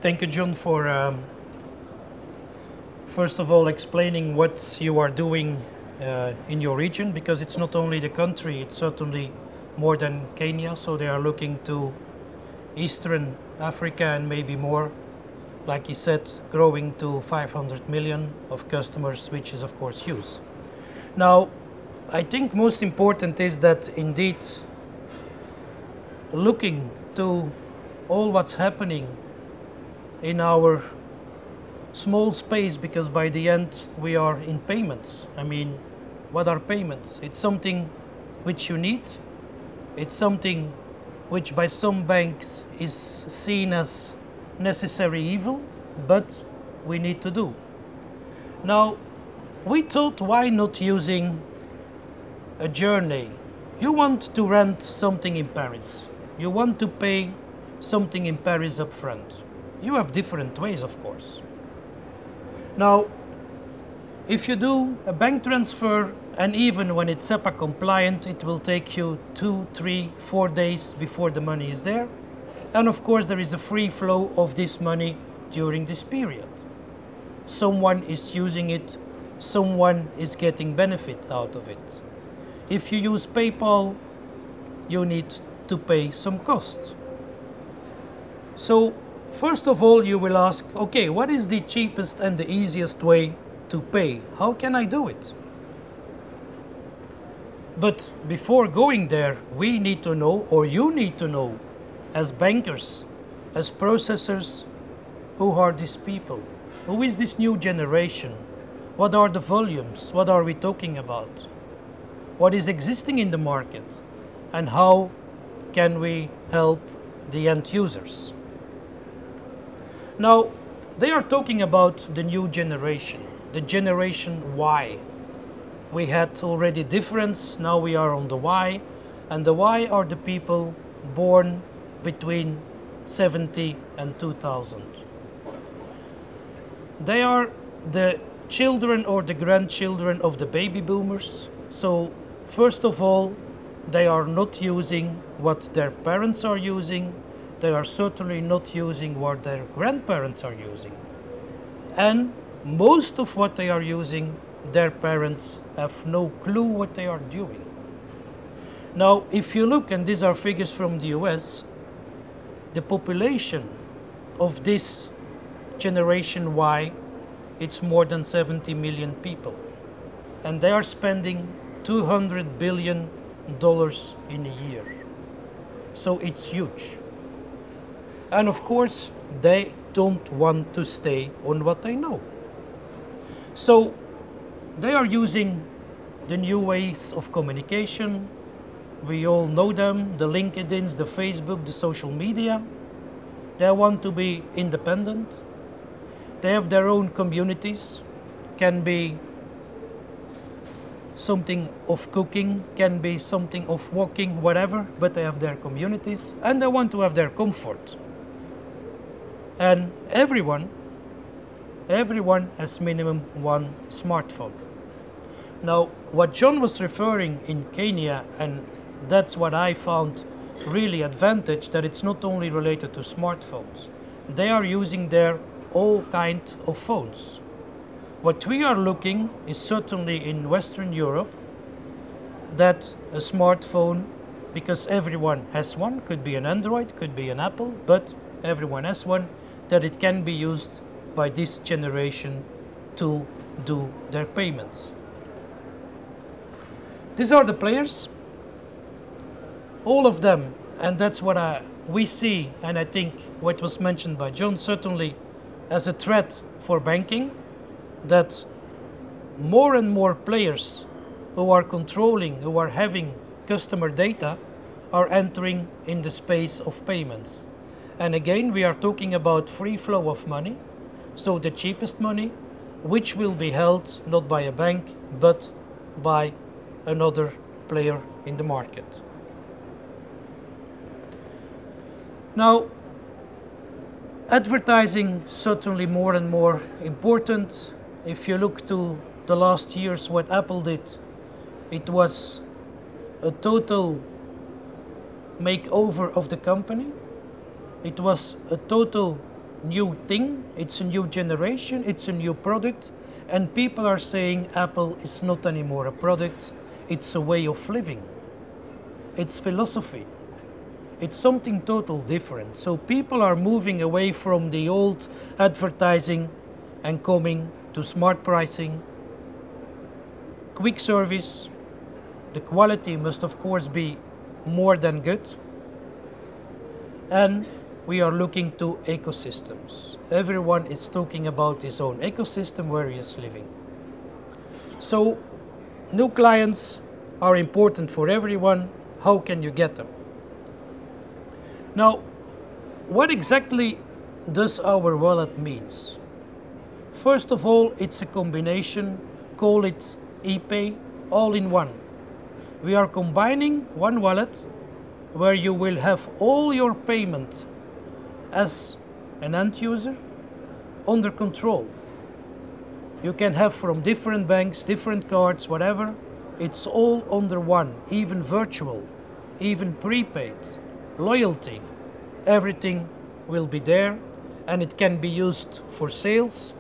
Thank you, John, for first of all explaining what you are doing in your region, because it's not only the country, it's certainly more than Kenya. So they are looking to Eastern Africa and maybe more, like you said, growing to 500 million of customers, which is of course huge. Now, I think most important is that indeed looking to all what's happening in our small space, because by the end we are in payments. I mean, what are payments? It's something which you need. It's something which by some banks is seen as necessary evil, but we need to do. Now, we thought, why not using a journey? You want to rent something in Paris. You want to pay something in Paris up front. You have different ways, of course. Now, if you do a bank transfer, and even when it's SEPA compliant, it will take you 2, 3, 4 days before the money is there. And of course, there is a free flow of this money during this period. Someone is using it, someone is getting benefit out of it. If you use PayPal, you need to pay some cost. So, first of all, you will ask, okay, what is the cheapest and the easiest way to pay? How can I do it? But before going there, we need to know, or you need to know, as bankers, as processors, who are these people? Who is this new generation? What are the volumes? What are we talking about? What is existing in the market? And how can we help the end users? Now, they are talking about the new generation, the generation Y. We had already difference, now we are on the Y, and the Y are the people born between 70 and 2000. They are the children or the grandchildren of the baby boomers. So first of all, they are not using what their parents are using. They are certainly not using what their grandparents are using. And most of what they are using, their parents have no clue what they are doing. Now, if you look, and these are figures from the US, the population of this generation Y, it's more than 70 million people. And they are spending $200 billion in a year. So it's huge. And of course, they don't want to stay on what they know. So they are using the new ways of communication. We all know them, the LinkedIns, the Facebook, the social media. They want to be independent. They have their own communities. Can be something of cooking, can be something of walking, whatever, but they have their communities and they want to have their comfort. And everyone has minimum one smartphone. Now, what John was referring in Kenya, and that's what I found really advantage, that it's not only related to smartphones. They are using there all kind of phones. What we are looking is certainly in Western Europe, that a smartphone, because everyone has one, could be an Android, could be an Apple, but everyone has one, that it can be used by this generation to do their payments. These are the players, all of them, and that's what we see, and I think what was mentioned by John, certainly as a threat for banking, that more and more players who are controlling, who are having customer data, are entering in the space of payments. And again, we are talking about free flow of money, so the cheapest money, which will be held not by a bank, but by another player in the market. Now, advertising certainly more and more important. If you look to the last years, what Apple did, it was a total makeover of the company. It was a total new thing, it's a new generation, it's a new product, and people are saying Apple is not anymore a product, it's a way of living. It's philosophy. It's something total different. So people are moving away from the old advertising and coming to smart pricing, quick service. The quality must of course be more than good. And we are looking to ecosystems. Everyone is talking about his own ecosystem where he is living. So new clients are important for everyone. How can you get them? Now, what exactly does our wallet means? First of all, it's a combination, call it ePay, all in one. We are combining one wallet where you will have all your payment as an end user under control. You can have from different banks, different cards, whatever. It's all under one, even virtual, even prepaid, loyalty. Everything will be there, and it can be used for sales,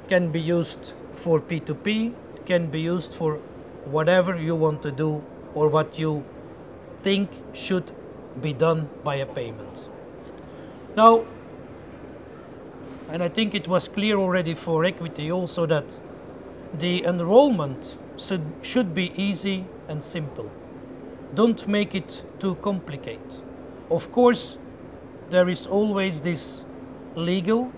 can be used for P2P, can be used for whatever you want to do or what you think should be done by a payment. Now, and I think it was clear already for equity also that the enrollment should be easy and simple. Don't make it too complicated. Of course, there is always this legal,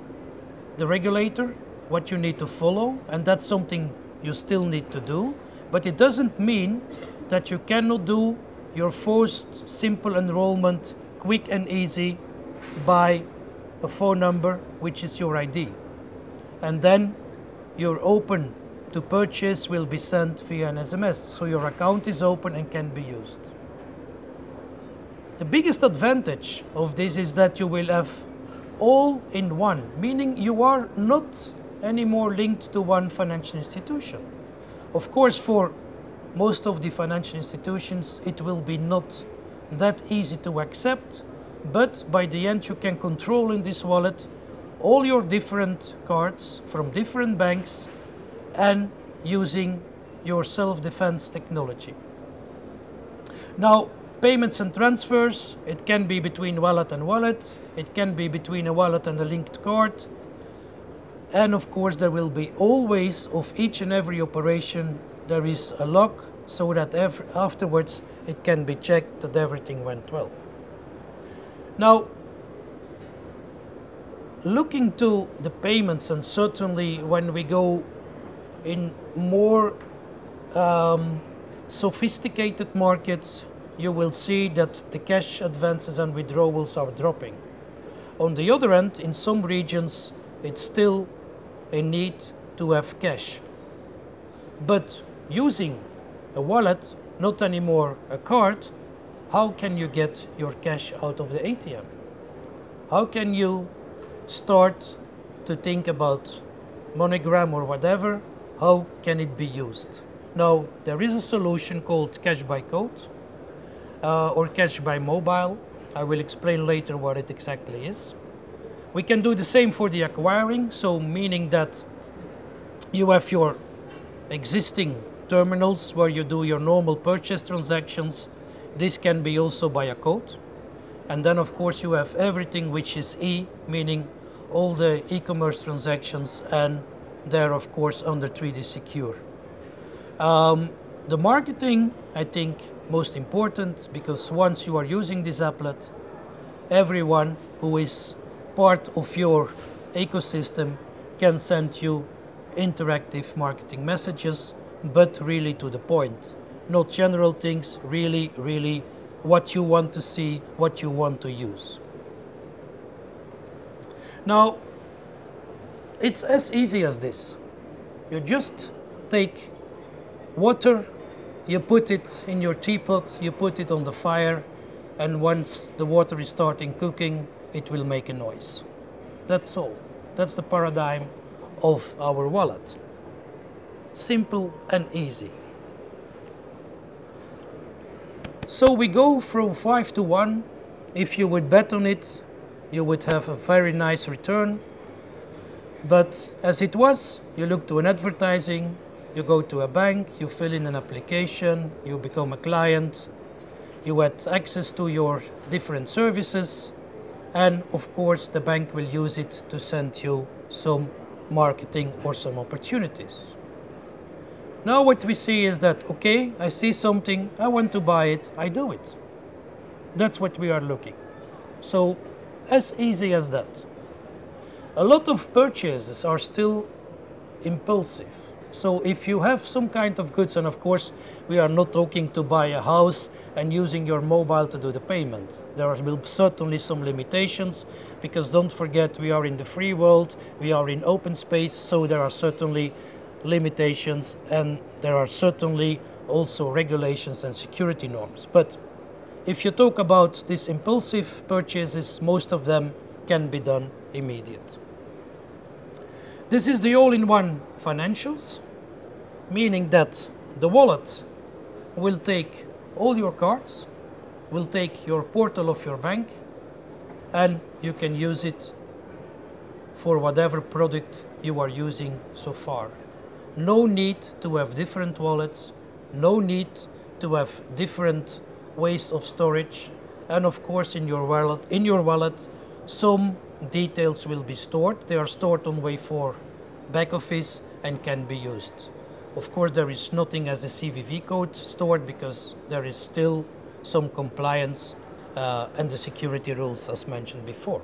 the regulator, what you need to follow, and that's something you still need to do, but it doesn't mean that you cannot do your first simple enrollment quick and easy by a phone number, which is your ID. And then your open to purchase will be sent via an SMS, so your account is open and can be used. The biggest advantage of this is that you will have all in one, meaning you are not anymore linked to one financial institution. Of course, for most of the financial institutions, it will be not that easy to accept, but by the end you can control in this wallet all your different cards from different banks and using your self-defense technology. Now, payments and transfers, it can be between wallet and wallet, it can be between a wallet and a linked card, and of course there will be always, of each and every operation, there is a log so that afterwards it can be checked that everything went well. Now, looking to the payments, and certainly when we go in more sophisticated markets, you will see that the cash advances and withdrawals are dropping. On the other hand, in some regions, it's still a need to have cash. But using a wallet, not anymore a card, how can you get your cash out of the ATM? How can you start to think about MoneyGram or whatever? How can it be used? Now, there is a solution called cash by code or cash by mobile. I will explain later what it exactly is. We can do the same for the acquiring, so meaning that you have your existing terminals where you do your normal purchase transactions. This can be also by a code. And then of course you have everything which is E, meaning all the e-commerce transactions, and they're of course under 3D Secure. The marketing, I think, most important, because once you are using this applet, everyone who is part of your ecosystem can send you interactive marketing messages, but really to the point. Not general things, really what you want to see, what you want to use. Now, it's as easy as this. You just take water, you put it in your teapot, you put it on the fire, and once the water is starting cooking, it will make a noise. That's all. That's the paradigm of our wallet. Simple and easy. So we go from 5 to 1. If you would bet on it, you would have a very nice return. But as it was, you look to an advertising, you go to a bank, you fill in an application, you become a client, you had access to your different services, and of course the bank will use it to send you some marketing or some opportunities. Now what we see is that, okay, I see something, I want to buy it, I do it. That's what we are looking. So as easy as that. A lot of purchases are still impulsive. So if you have some kind of goods, and of course we are not talking to buy a house and using your mobile to do the payment. There will certainly some limitations, because don't forget, we are in the free world, we are in open space, so there are certainly limitations, and there are certainly also regulations and security norms. But if you talk about these impulsive purchases, most of them can be done immediate. This is the all-in-one financials, meaning that the wallet will take all your cards, will take your portal of your bank, and you can use it for whatever product you are using so far. No need to have different wallets, no need to have different ways of storage, and of course in your wallet some details will be stored. They are stored on WAY4 back office and can be used. Of course there is nothing as a CVV code stored, because there is still some compliance and the security rules as mentioned before.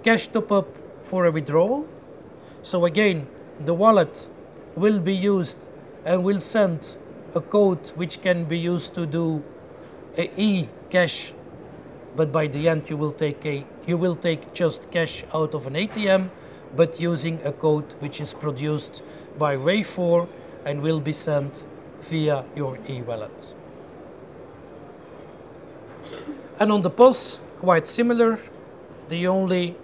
Cash top up for a withdrawal. So again, the wallet will be used and will send a code which can be used to do a e-cash, but by the end you will take just cash out of an ATM, but using a code which is produced by WAY4 and will be sent via your e-wallet. And on the POS, quite similar. The only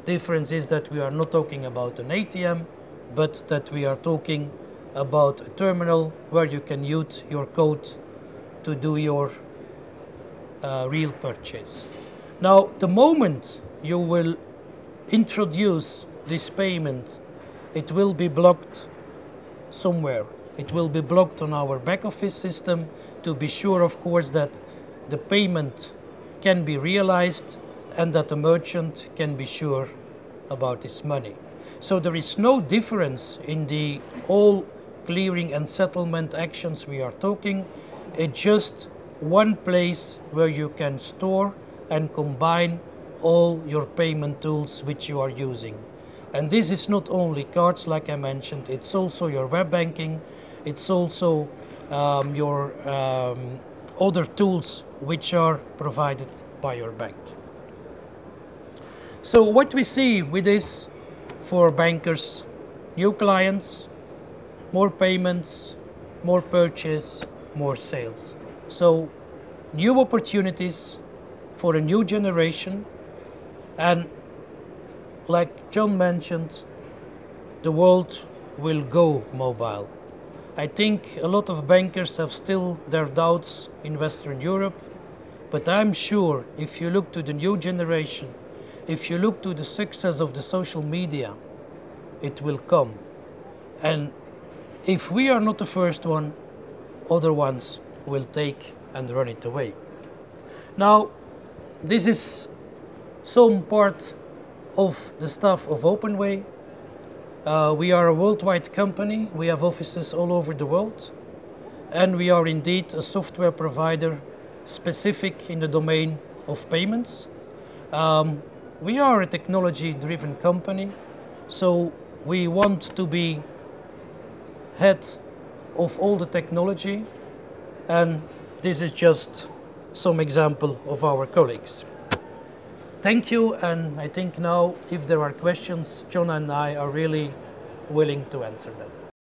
difference is that we are not talking about an ATM, but that we are talking about a terminal where you can use your code to do your real purchase. Now, the moment you will introduce this payment, it will be blocked somewhere. It will be blocked on our back office system to be sure, of course, that the payment can be realized and that the merchant can be sure about his money. So there is no difference in the all clearing and settlement actions we are talking. It's just one place where you can store and combine all your payment tools which you are using. And this is not only cards, like I mentioned, it's also your web banking, it's also your other tools which are provided by your bank. So what we see with this for bankers, new clients, more payments, more purchase, more sales. So new opportunities for a new generation, and like John mentioned, the world will go mobile. I think a lot of bankers have still their doubts in Western Europe, but I'm sure if you look to the new generation, if you look to the success of the social media, it will come. And if we are not the first one, other ones will take and run it away. Now, this is some part of the staff of OpenWay. We are a worldwide company. We have offices all over the world. And we are indeed a software provider specific in the domain of payments. We are a technology-driven company, so we want to be head of all the technology, and this is just some example of our colleagues. Thank you, and I think now if there are questions, John and I are really willing to answer them.